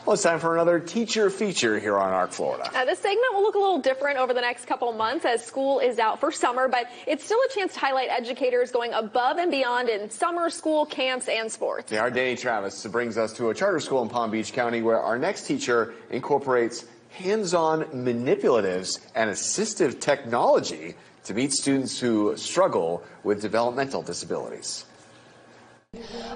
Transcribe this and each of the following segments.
Well, it's time for another teacher feature here on ARC Florida. This segment will look a little different over the next couple months as school is out for summer, but it's still a chance to highlight educators going above and beyond in summer school, camps, and sports. Yeah, our Danny Travis brings us to a charter school in Palm Beach County where our next teacher incorporates hands-on manipulatives and assistive technology to meet students who struggle with developmental disabilities.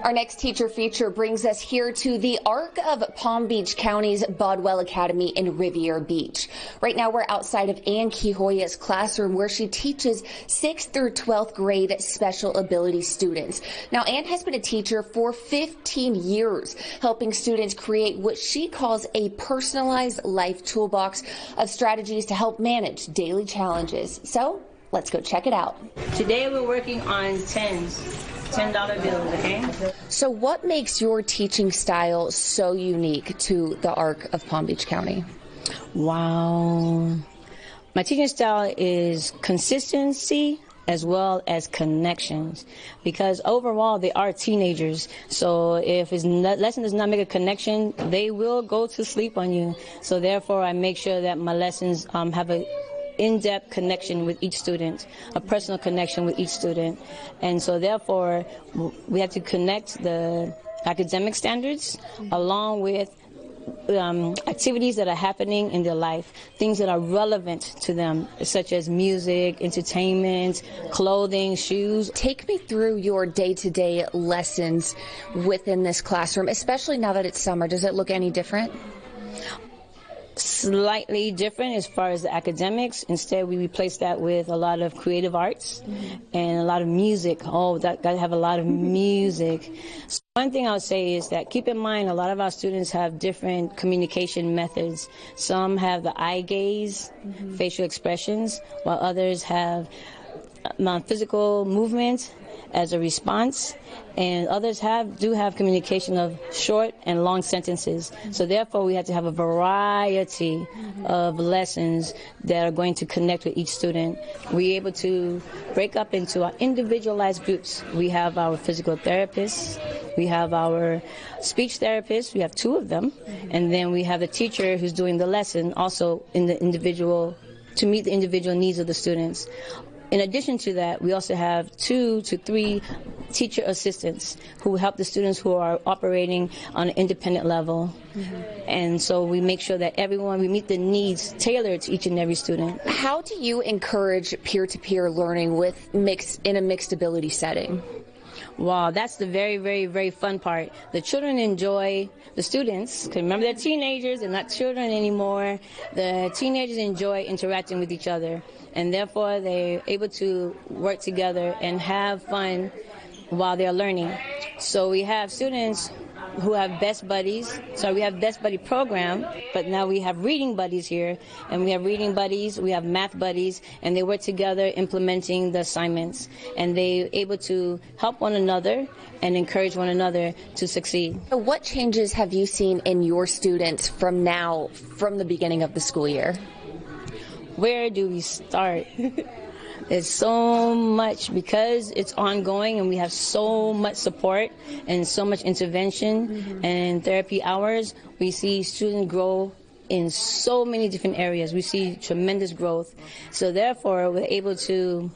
Our next teacher feature brings us here to the ARC of Palm Beach County's Bodwell Academy in Riviera Beach. Right now we're outside of Kihohia's classroom where she teaches 6th through 12th grade special ability students. Now Ann has been a teacher for 15 years, helping students create what she calls a personalized life toolbox of strategies to help manage daily challenges. So let's go check it out. Today we're working on $10 bills, okay? So what makes your teaching style so unique to the ARC of Palm Beach County? Wow. My teaching style is consistency as well as connections, because overall they are teenagers. So if his lesson does not make a connection, they will go to sleep on you. So therefore I make sure that my lessons have a in-depth connection with each student, a personal connection with each student. And so therefore we have to connect the academic standards along with activities that are happening in their life, things that are relevant to them, such as music, entertainment, clothing, shoes. Take me through your day-to-day lessons within this classroom, especially now that it's summer. Does it look any different? Slightly different as far as the academics. Instead, we replace that with a lot of creative arts and a lot of music. Oh, that got to have a lot of music. So one thing I would say is that keep in mind a lot of our students have different communication methods. Some have the eye gaze, facial expressions, while others have physical movement as a response, and others do have communication of short and long sentences. So therefore we have to have a variety of lessons that are going to connect with each student. We're able to break up into our individualized groups. We have our physical therapists, we have our speech therapists, we have 2 of them, and then we have a teacher who's doing the lesson also in the individual, to meet the individual needs of the students. In addition to that, we also have 2 to 3 teacher assistants who help the students who are operating on an independent level. And so we make sure that we meet the needs tailored to each and every student. How do you encourage peer-to-peer learning in a mixed ability setting? Wow, that's the very, very, very fun part. The children enjoy, the students, because remember they're teenagers, they're not children anymore. The teenagers enjoy interacting with each other, and therefore they're able to work together and have fun while they're learning. So we have students who have best buddies. So we have best buddy program, but now we have reading buddies here, and we have reading buddies, we have math buddies, and they work together implementing the assignments, and they're able to help one another and encourage one another to succeed. What changes have you seen in your students from the beginning of the school year? Where do we start? There's so much, because it's ongoing and we have so much support and so much intervention and therapy hours. We see students grow in so many different areas. We see tremendous growth. So therefore, we're able to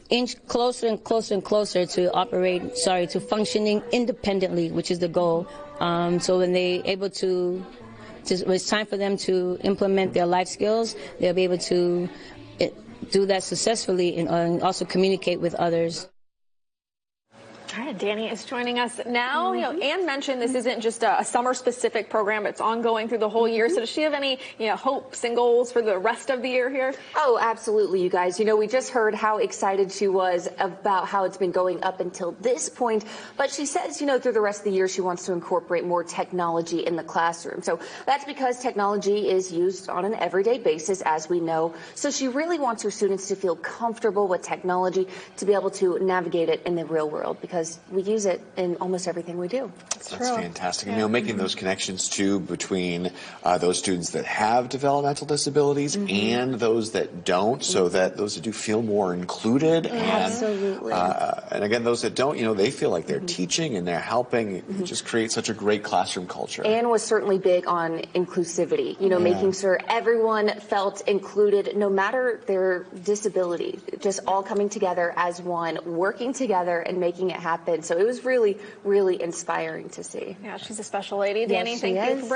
inch closer and closer and closer to functioning independently, which is the goal. So when they're able to, when it's time for them to implement their life skills, they'll be able to do that successfully and also communicate with others. All right, Danny is joining us now. You know, Ann mentioned this isn't just a summer-specific program; it's ongoing through the whole year. So, does she have any, hopes and goals for the rest of the year here? Oh, absolutely, you guys. We just heard how excited she was about how it's been going up until this point. But she says, through the rest of the year, she wants to incorporate more technology in the classroom. So that's because technology is used on an everyday basis, as we know. So she really wants her students to feel comfortable with technology, to be able to navigate it in the real world, because because we use it in almost everything we do. That's fantastic. Yeah. Making those connections too between those students that have developmental disabilities and those that don't, so that those that do feel more included. Absolutely. And again, those that don't, they feel like they're teaching and they're helping. It just creates such a great classroom culture. Anne was certainly big on inclusivity, making sure everyone felt included no matter their disability, just all coming together as one, working together and making it happen. So it was really, really inspiring to see. Yeah, she's a special lady. Danny, yes, thank you for